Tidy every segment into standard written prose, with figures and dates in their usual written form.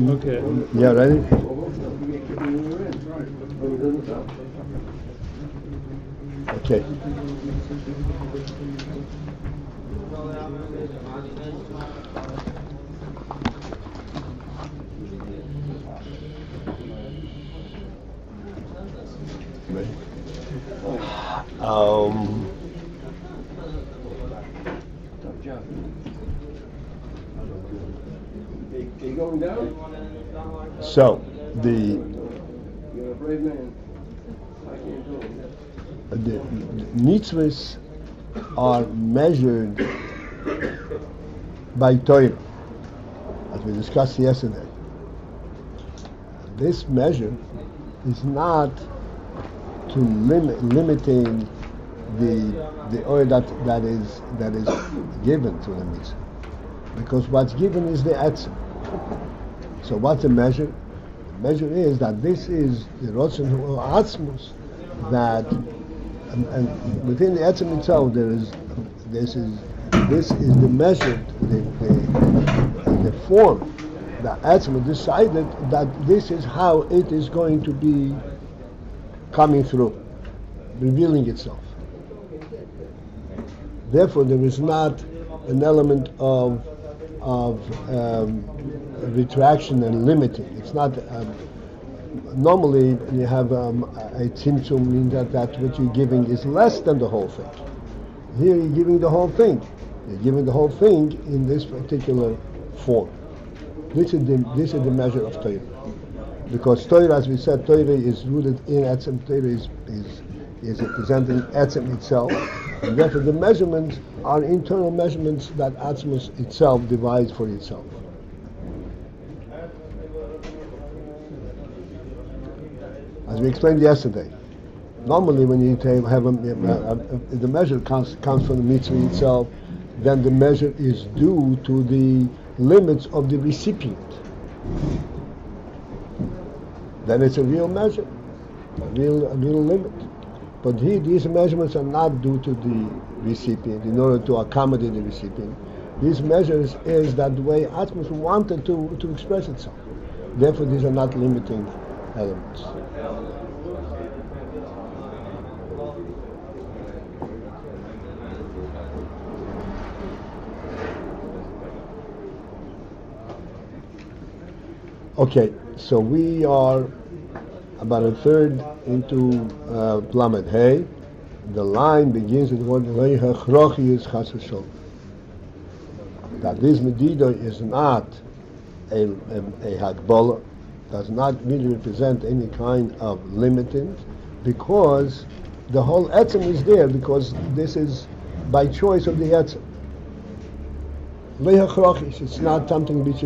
Okay. Yeah, ready? Okay. Ready? So the mitzvahs are measured by Torah, as we discussed yesterday. This measure is not to limiting the oil that is given to the mitzvah, because what's given is the etzem. So what's the measure? The measure is that this is the rotzen or atzmus, that and within the etzem itself this is the measure, the form that etzem decided that this is how it is going to be coming through, revealing itself. Therefore, there is not an element of retraction and limiting. It's not. Normally, when you have a tzimtzum, means that what you're giving is less than the whole thing. Here, you're giving the whole thing. You're giving the whole thing in this particular form. This is the measure of Torah. Because Torah, as we said, Torah is rooted in Etzem. Torah is representing Etzem itself. And therefore the measurements are internal measurements that Atzmus itself divides for itself. As we explained yesterday, normally when you have the measure comes from the mitzvah itself, then the measure is due to the limits of the recipient. Then it's a real measure, a real limit. But here, these measurements are not due to the recipient in order to accommodate the recipient. These measures is that the way Atmos wanted to express itself. Therefore, these are not limiting elements. Okay, so we are about a third into Plamet Hey. The line begins with the word that this Medida is not a Hagbola, does not really represent any kind of limiting, because the whole Etzem is there, because this is by choice of the Etzem. It's not something which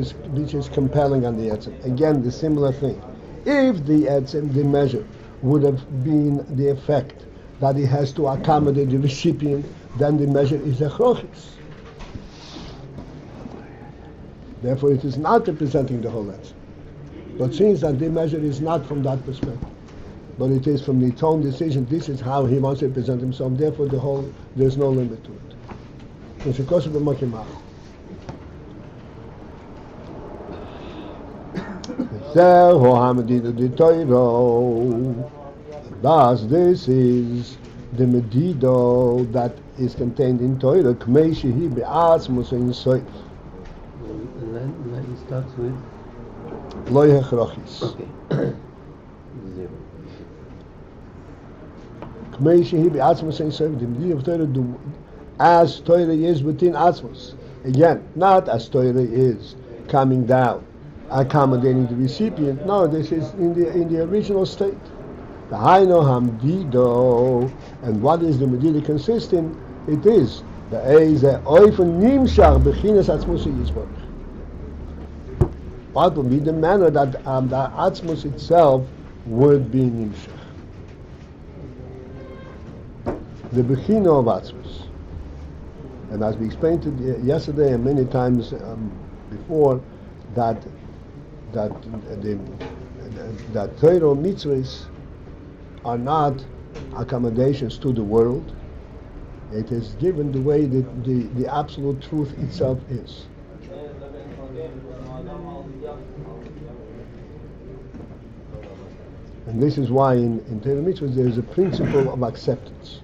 is compelling on the Etzem. Again, the similar thing. If the Etzem, the measure, would have been the effect that it has to accommodate the recipient, then the measure is Echrochis. Therefore, it is not representing the whole Etzem. But since that the measure is not from that perspective, but it is from its own decision, this is how he wants to represent himself, therefore there's no limit to it. It's because of the Makimah. Thus, this is the Medido that is contained in Torah. Line starts with Lo Hechrachis. okay. Zero. The Medido of Torah, as Torah is within Atzmos. Again, not as Torah is coming down, accommodating the recipient. No, this is in the original state. The Haino Hamdido, and what is the Medida consist in? It is the Eize Oifen Nimshach Bechinas Atzmus Yisborach. What would be the manner that the Atzmus itself would be Nimshach? The Bechina of Atzmus. And as we explained yesterday and many times before, that Torah mitzvahs are not accommodations to the world, It is given the way that the absolute truth itself is. And this is why in Torah Mitzvahs there is a principle of acceptance.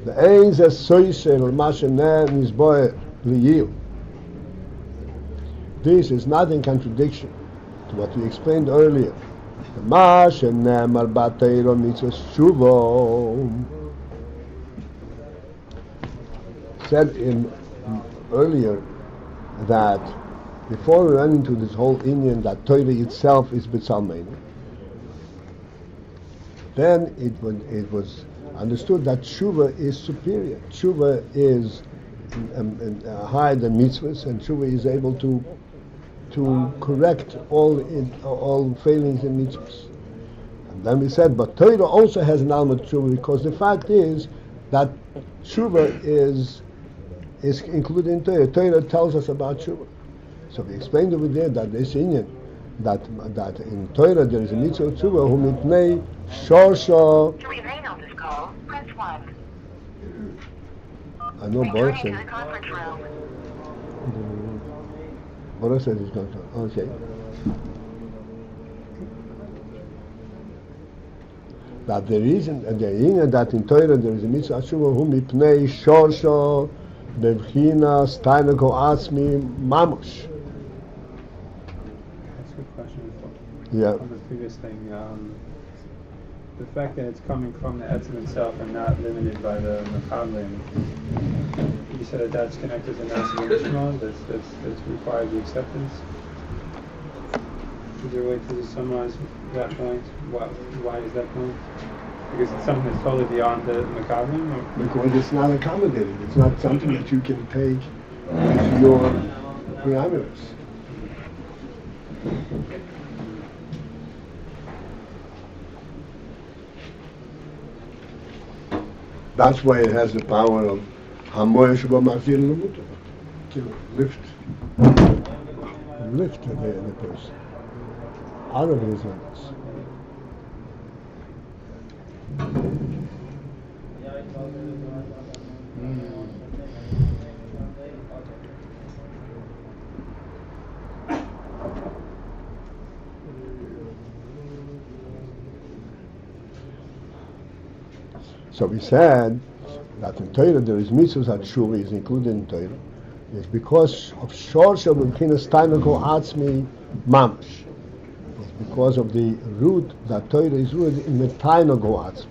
The Ayin zeh soiser al ma sheneh nizboer liyil. This is not in contradiction to what we explained earlier. The ma sheneh marbat Torah mitzvahs shuvo. Said earlier that before we run into this whole Indian that Torah itself is B'Tzalmeinu, then it was understood that Tshuva is superior. Tshuva is higher than mitzvahs, and Tshuva is able to correct all failings in mitzvahs. And then we said, but Torah also has an element of Tshuva, because the fact is that Tshuva is included in Torah. Torah tells us about Tshuva. So we explained over there that this Indian, that in Torah there is a mitzvah of Tshuva, whom it may shorsha. To remain on this call, press 1. I know Baruch Returning says. to the conference room. Baruch says it's going to. Okay. That the reason, that in Torah there is a mitzvah of Tshuva, whom it may shorsha bevchina stainago atzmi mamush. That's a good question. Yeah. On the previous thing, the fact that it's coming from the etzem itself and not limited by the makablim, you said that that's connected to Nasi that's required the acceptance. Is there a way to summarize that point? Why is that point? Because it's something that's totally beyond the makablim? Because it's not accommodated. It's not something that you can take as your parameters. That's why it has the power of Hamoy Sheba Mafir Lumuta, to lift the person out of his limits. So we said that in Torah there is mitzvahs that Tshuva is included in Torah. It's because of Shorsha B'Chinas Tainako Atzmi Mamash. It's because of the root that Torah is rooted in the Tainako Atzmis.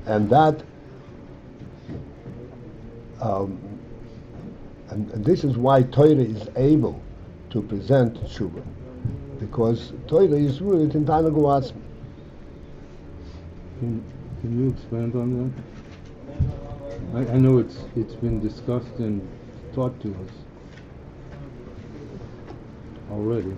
And that and this is why Torah is able to present Tshuva, because Torah is rooted in Tainago Atzmi. Can you expand on that? I know it's been discussed and taught to us already.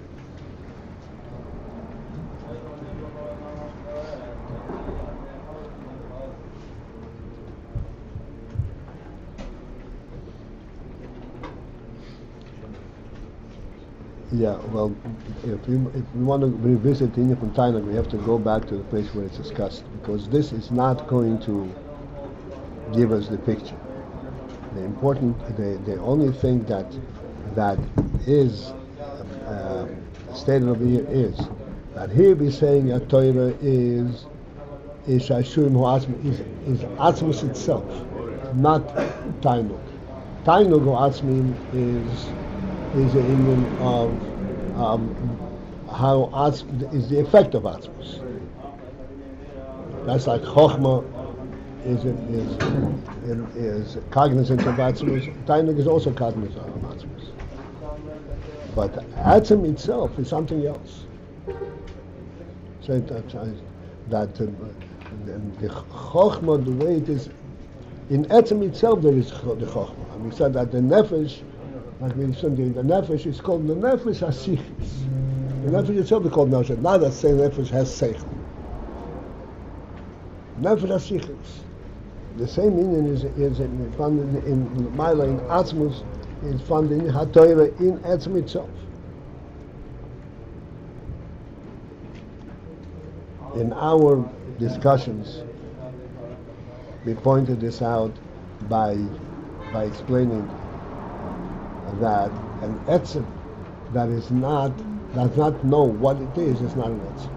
Yeah, well, if we want to revisit Inya from Tainag, we have to go back to the place where it's discussed, because this is not going to give us the picture. The only thing that is stated over here is that here we're saying that Torah is Ashurim Ho'atzmi, is Atzmus itself, not Tainug. Tainug Ho'atzmi is the Indian of how Atzmus is the effect of Atzmus. That's like Chochmah is cognizant of Atzmus. Tainug is also cognizant of Atzmus. But Atzm itself is something else. So that the Chochmah, the way it is, in Atzm itself there is the Chochmah. And we said that the Nefesh, like we said, the Nefesh is called the Nefesh HaSichis. The Nefesh itself is called Nefesh. Not that same Nefesh has Seichel. Nefesh HaSichis. The same meaning is found in Maila, in Atzmus, is von den HaTorah in Etzem itself. In our discussions, we pointed this out by explaining that an etzem that does not know what it is not an etzem.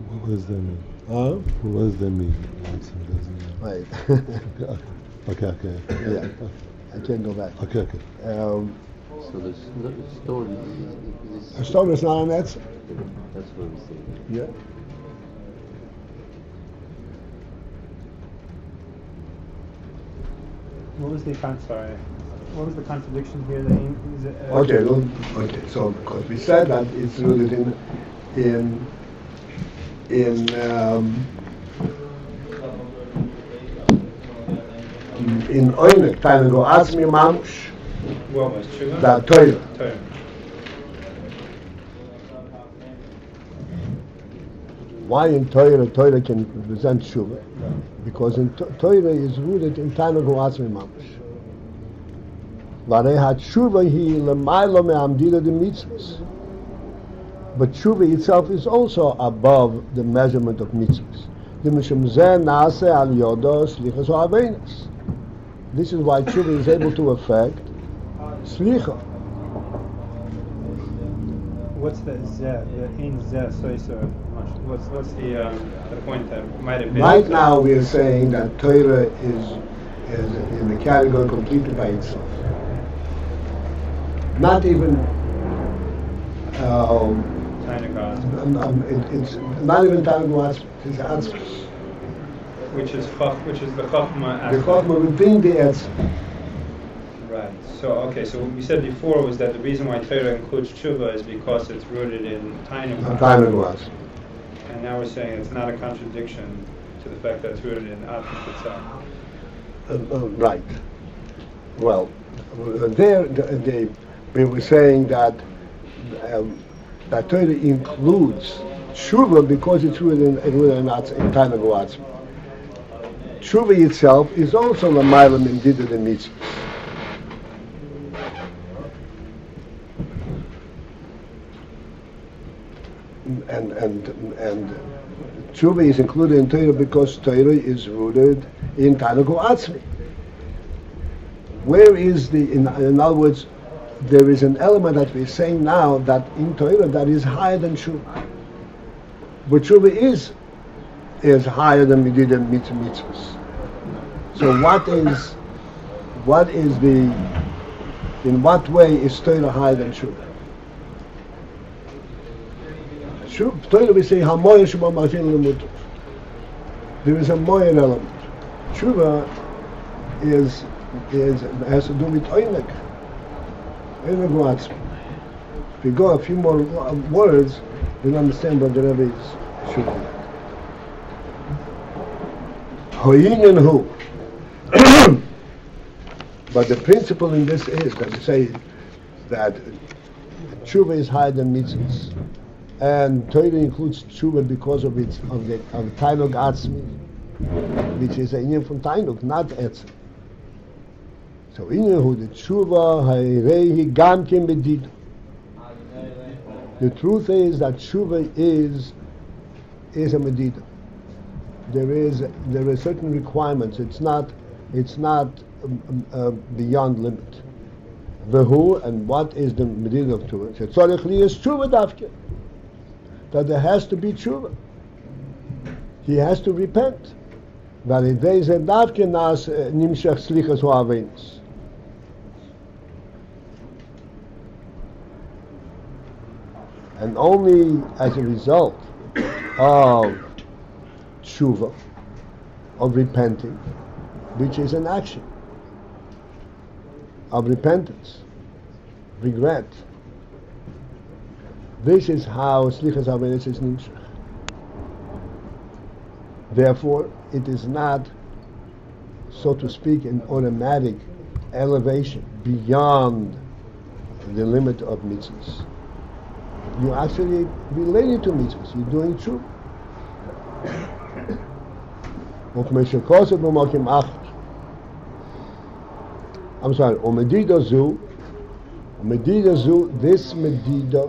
What does that mean? Huh? What does that mean? Etzem doesn't know. Right. Okay. Yeah. I can't go back. Okay. So the stone is A stone is not an etzem. that's what I'm saying. Yeah. What was the contradiction here? That is it, Okay. Okay. So because we said that it's rooted in Oynek, Tainago Atzmi Mamush, what was Tshuva? the Torah. Torah. Why in Torah can represent Shuvah? Because in Torah is rooted in Tainago Atzmi Mamush. Varei HaTshuva hi lemailo me'amdida de mitzvahs. But Shuvah itself is also above the measurement of mitzvahs. This is why Tshuva is able to affect Slicha. What's the zeh? The in zeh soiser. What's the point that might have been? Right now we are saying that Torah is in the category completely by itself. Not even it's not even Tanakh, it's Atzma. Which is the Chachma. The Chachma within the Etzem. Right. So so what we said before was that the reason why Torah includes Tshuva is because it's rooted in Tanakh. And now we're saying it's not a contradiction to the fact that it's rooted in Atzma itself. Right. Well, we were saying that that Torah includes Tshuva because it's rooted in Tanakh Atzma. Tshuva itself is also the Mailam in Dida the Mitzvah. And Tshuva is included in Torah because Torah is rooted in Tanakh Atzmi. Where is in other words, there is an element that we're saying now that in Torah that is higher than Tshuva. But Tshuva is higher than Midid and mitzvahs. So in what way is Torah higher than Tshuva? Torah we say Hamoyer Shema Mafin Lemutov. There is a moyer element. Tshuva has to do with Oynek. If we go a few more words, we'll understand what the Rebbe is shooting at. Ayin and who? But the principle in this is that we say that Tshuva is higher than mitzvahs, and Torah includes Tshuva because of the Tainug Atzmi, which is an Inyan from Tainug, not Etzem. So Inyan who the Tshuva Ha'irei Gam Kim Bedidu. The truth is that Tshuva is a medida. There are certain requirements. It's not beyond limit. Vehu, and what is the medida of Tshuva? Tzorich li is Tshuva davke. That there has to be Tshuva. He has to repent. Validei ze davke nas nimshach slichas ho'avenis. And only as a result of tshuva, of repenting, which is an action of repentance, regret. This is how slichas havenis is nimshach. Therefore, it is not, so to speak, an automatic elevation beyond the limit of mitzvahs. You actually related to mitzvahs. You're doing true. וכמו שכוסף במוקים אחר. I'm sorry, ומדידה זו, this medida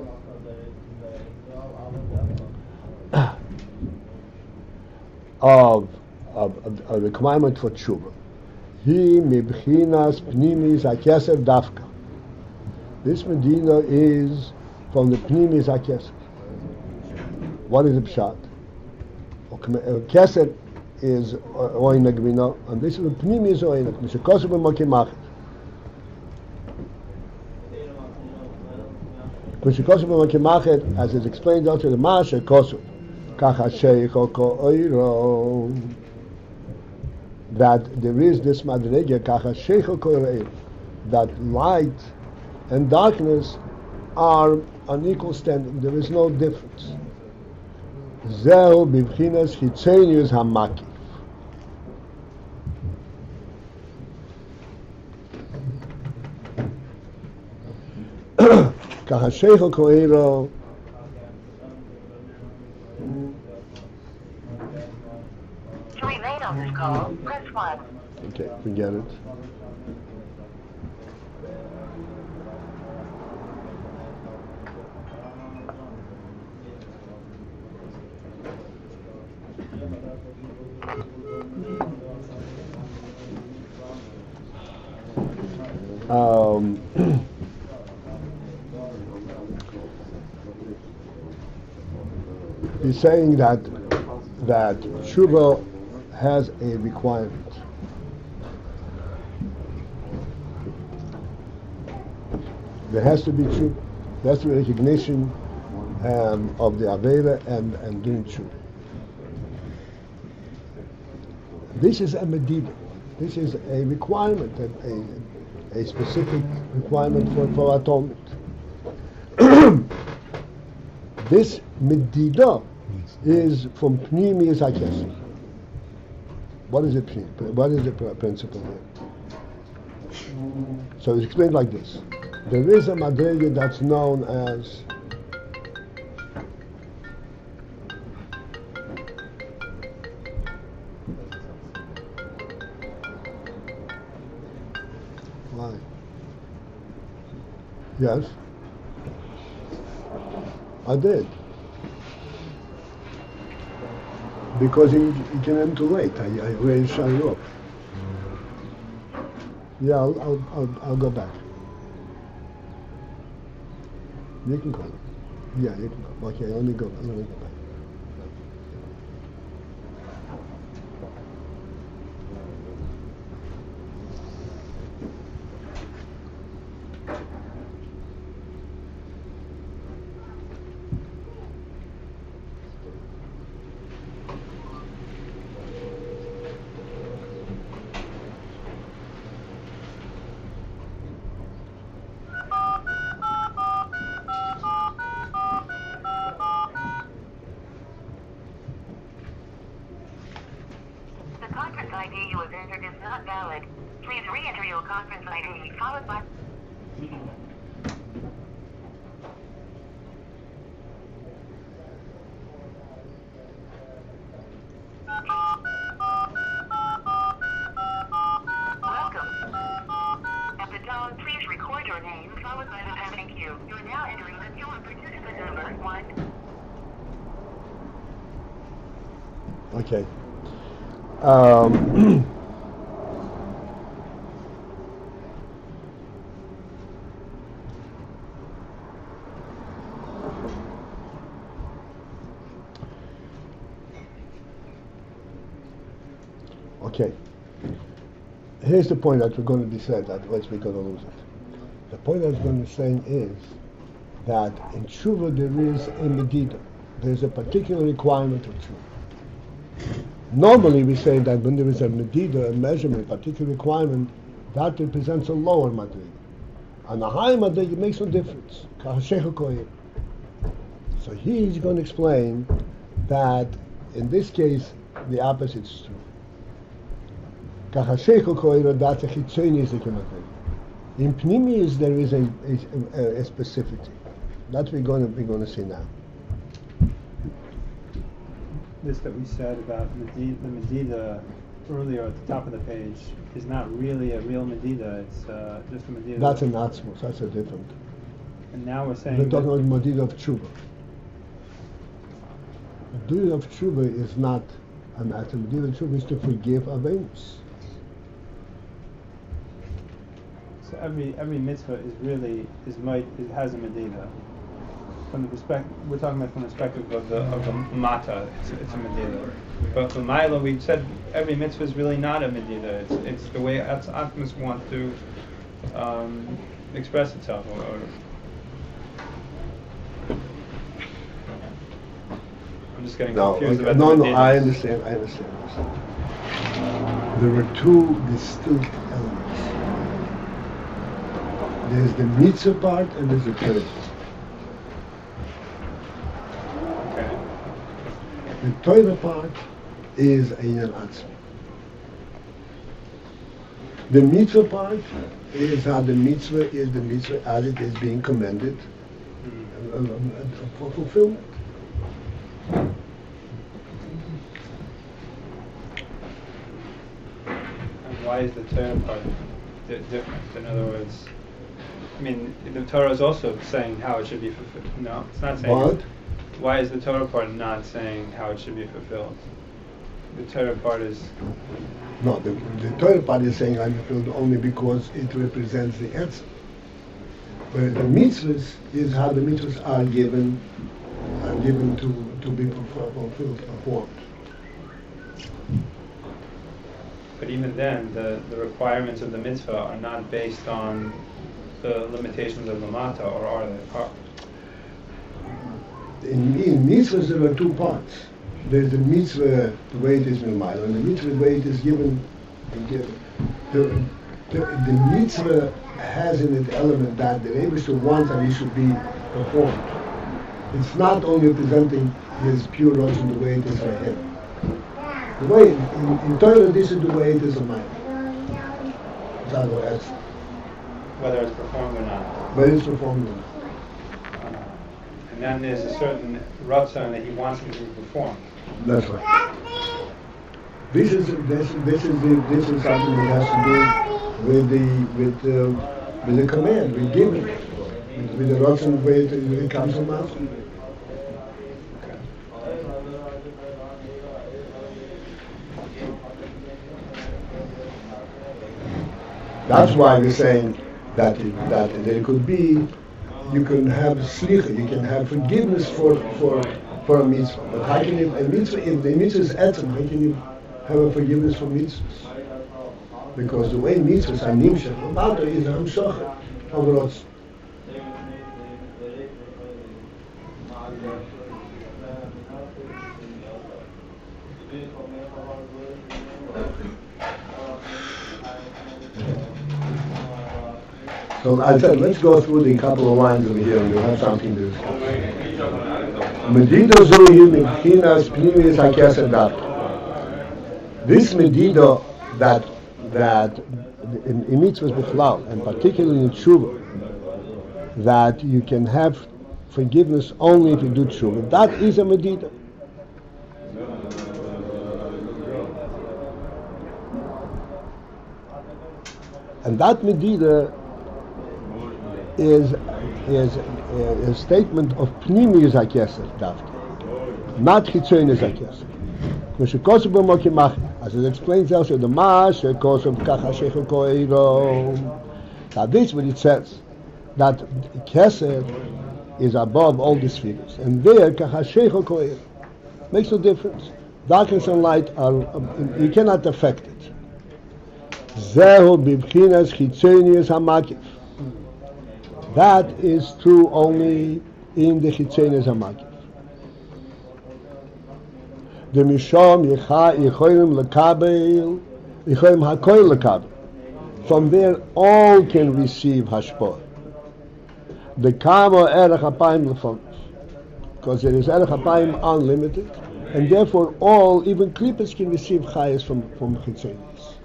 of a requirement for tshuva. He mibchinas pnimis hakeser dafka. This medida is from the pnimis hakeser. What is the pshat? Keser is oin agvina, and this is the pnimis oin agvina. Shekosef b'makim acher. Shekosef b'makim acher, as is explained out to the Masha, Kosef. That there is this madrega that light and darkness are on equal standing. There is no difference. Zeh b'bchinas chitzenius hamakif. Kachasheicho ko'ero. To remain on this call, press 1. Okay, forget it. He's saying that tshuva has a requirement. There has to be tshuva. There has to be recognition of the avera and doing tshuva. This is a medida. This is a requirement, a specific requirement for atonement. This medida is from pnimius hakeser. What is it? What is the principle here? So it's explained like this. There is a madrega that's known as why? Yes, I did. Because he came too late. I already shut it up. Yeah, I'll go back. You can call. Yeah, you can call. Okay, let me go back. Conference ID you have entered is not valid. Please re-enter your conference ID followed by... Welcome. At the tone, please record your name followed by the pound key. You are now entering the queue of participant number 1. Okay. Okay. Here's the point that we're going to be said, otherwise we're going to lose it. The point I was going to be saying is that in tshuva there is a medida. There's a particular requirement of tshuva. Normally we say that when there is a medida, a measurement, a particular requirement, that represents a lower madriga. And a higher madriga makes no difference. So he's going to explain that in this case the opposite is true. That's a in pnimius there is a specificity. That we're going to see now. this that we said about the Medida earlier at the top of the page is not really a real Medida, it's just a Medida. That's an atzmos, that's a different. And now we're saying We're talking about Medida of Tshuva. Medida of Tshuva is not an atzmos. Medida of Tshuva is to forgive avenos. so every mitzvah is really it has a Medida. From the perspective, we're talking about from the perspective of the mata, it's a Medida. But for Mila, we said every mitzvah is really not a Medida. It's the way Atmas want to express itself. Or I'm just getting confused about the Medidas. I understand. There were two distinct elements. There's the mitzvah part and there's the Torah. The Torah part is Ayin Atzmi. The mitzvah part is how the mitzvah is the mitzvah as it is being commended for fulfillment. And why is the Torah part different? In other words, I mean, the Torah is also saying how it should be fulfilled. No, it's not saying. What? Why is the Torah part not saying how it should be fulfilled? The Torah part is... No, the Torah part is saying I'm fulfilled only because it represents the answer. But the mitzvahs is how the mitzvahs are given to be fulfilled, performed. But even then, the requirements of the mitzvah are not based on the limitations of the mata, or are they? In mitzvahs there are two parts. There's the mitzvah, the way it is milmaila, and the mitzvah, the way it is given. The mitzvah has in it element that the Rebbe wants that he should be performed. It's not only presenting his pure Rosh the way it is for him. The way in Torah, this is the way it is in mind. Whether it's performed or not. Whether it's performed or not. And then there's a certain ratzon that he wants him to perform. That's right. This is something that has to do with the command, with giving, with the ratzon way it comes from us. That's why we're saying that there could be, you can have slicha, you can have forgiveness for a mitzvah. But how can you, a mitzvah, if the mitzvah is etzem, how can you have a forgiveness for mitzvahs? Because the way mitzvahs are nimshach, the matter is hamshachet of rots. So I said, let's go through the couple of lines over here and we'll have something to discuss. Medida zohi mibchinas pnimius hakesed dafka. This medida that in mitzvahs b'chlal, and particularly in tshuva, that you can have forgiveness only if you do tshuva, that is a medida. And that medida is a statement of pnimius hakesed dafka, not chitzonius hakesed. As it explains also, the mash kosev kachashech koiro. Now this what it says, that kesed is above all these figures, and there kachashech koiro makes no difference. Darkness and light are you cannot affect it. Zehu bibchinas chitzonius hamakif. That is true only in the chitzonius hamakif. The mishom yicholim lekabel, yicholim hakoil lekabel. From there, all can receive hashpah. The kamo erech hapayim lefonos, because there is erech hapayim unlimited, and therefore all, even klippos, can receive chayes from chitzonius.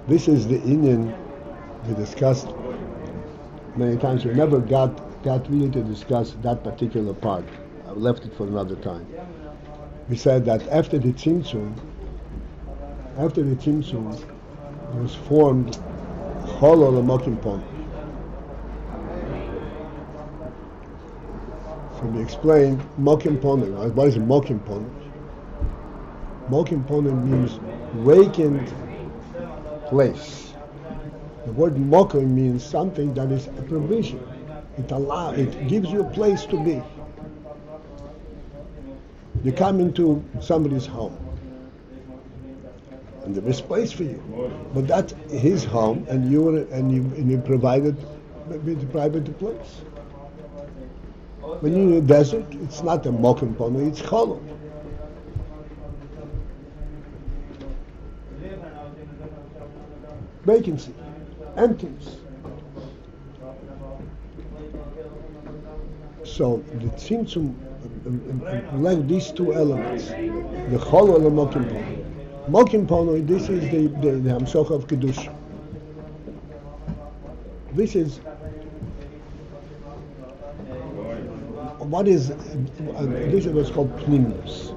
This is the Indian we discussed many times. We never got really to discuss that particular part. I left it for another time. We said that after the Tzimtzum was formed Cholo L'Mokim Pon. So we explained Mokim Ponim. What is Mokim Ponim? Mokim Ponim means vacant place. The word Mokim means something that is a provision. It gives you a place to be. You come into somebody's home, and there is place for you, but that's his home, and you provided the place. When you're in the desert, it's not a mokim ponu, it's cholo. Vacancy, emptiness. So the tzimtzum like these two elements, the cholo and the mokim ponu. Mokim ponu, this is the hamshoch of kedusha. This is this is what's called pnimius.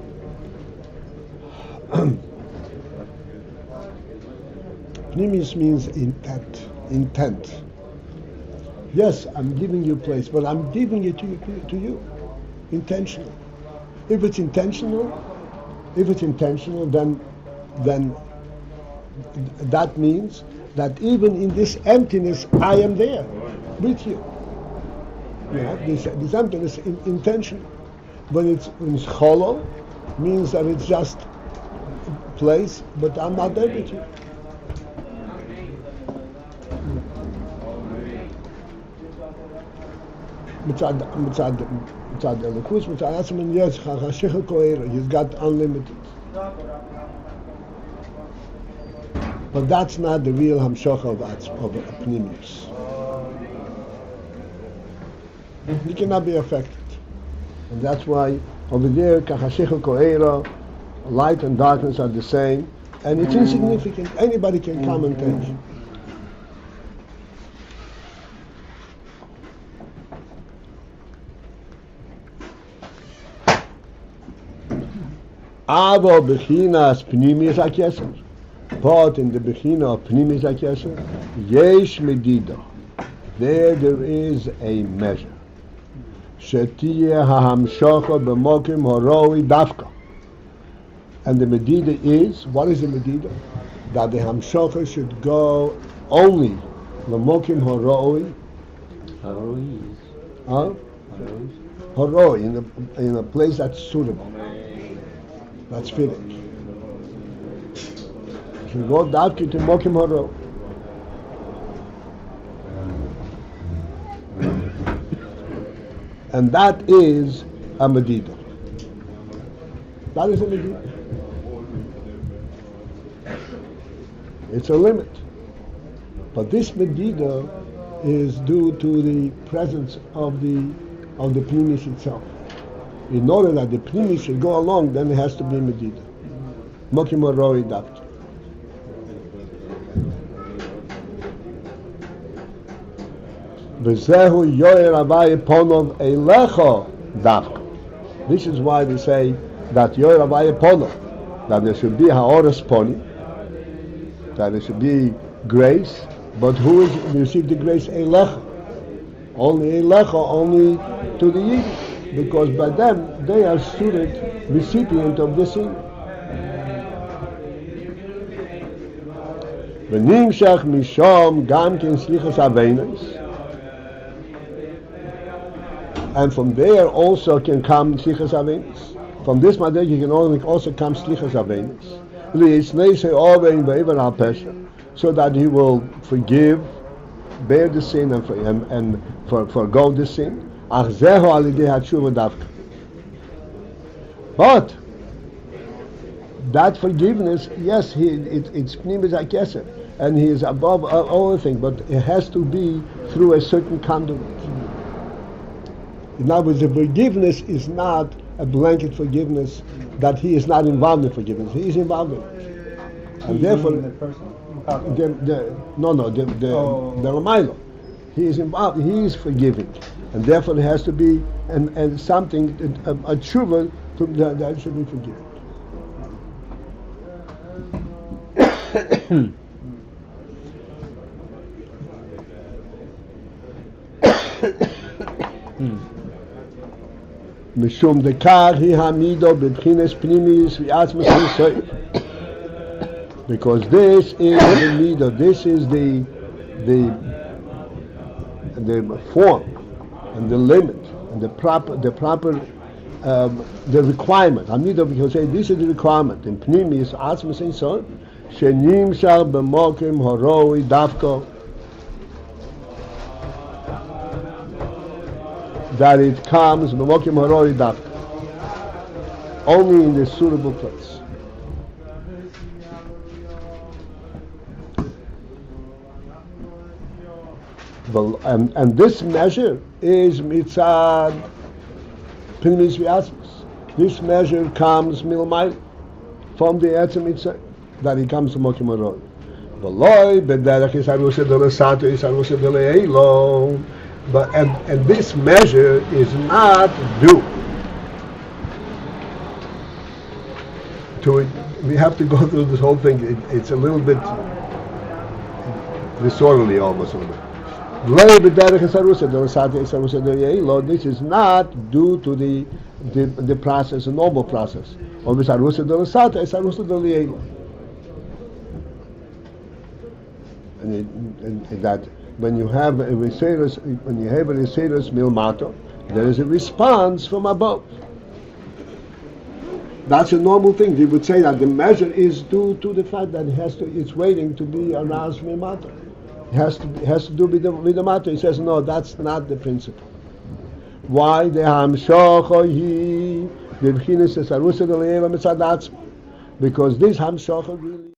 Pnimius means intent. Yes, I'm giving you place, but I'm giving it to you. Intentional. If it's intentional, then that means that even in this emptiness, I am there with you. This emptiness intentional. When it's cholo, means that it's just place, but I'm not there with you. He's got unlimited. But that's not the real hamshocha of pnimius. He cannot be affected. And that's why over there, light and darkness are the same, and it's insignificant. Anybody can come and take. Avo bechinas pnimis hakeser. But in the bechina of pnimis hakeser, yesh medida. There is a measure. Shetiyeh hahamshocha b'mokim horoi dafka. And the medida is, what is the medida? That the hamshocha should go only l'mokim horoi. Horoi, in a place that's suitable. That's fitting. You go dafki to mokim horo. And that is a medida. That is a medida. It's a limit. But this medida is due to the presence of the pnimis itself. In order that the pnimis should go along, then it has to be medida. Mokim horoi dafki. V'zehu yoyer avay ponov eilecho dafka. This is why they say that yoyer avay ponov, that there should be ha'oras poni, that there should be grace, but who is receive the grace? Eilecho. Only eilecho, only to the Yidden, because by them they are suited recipient of the sin. V'nimshach mishom gam ken slichas aveinos. And from there also can come slichas avenis. From this madrega can also come slichas avenis. So that he will forgive, bear the sin and forgo the sin. But that forgiveness, yes, it's pnimis hakeser, and he is above all things, but it has to be through a certain conduit. In other words, the forgiveness is not a blanket forgiveness that he is not involved in forgiveness. He is involved in it. and therefore the person. the Ramayla, he is involved. He is forgiving, and therefore there has to be and something a tshuva that should be forgiven. Mishum dekar hi hamido b'bchines pnimis v'atzmas hisoy. Because this is the midah, this is the form and the limit and the proper the requirement. Hamido, because this is the requirement. In pnimis atzmas hisoy shenim shal b'mokim horoi davko. That it comes b'mokim harori dafka, only in the suitable place. And this measure is mitzad pnimis v'atzmas. This measure comes milmai from the etzem mitzad, that it comes b'mokim harori. V'loi b'derech yisarusa d'lesato yisarusa d'le'elo. But and this measure is not due to it. We have to go through this whole thing. It's a little bit disorderly, almost a little bit. This is not due to the process, the normal process. And that. When you have a Riseirus milmato, there is a response from above. That's a normal thing. We would say that the measure is due to the fact that it's waiting to be aroused milmato. It has to do with the matter. He says, no, that's not the principle. Why? Because this hamshocha really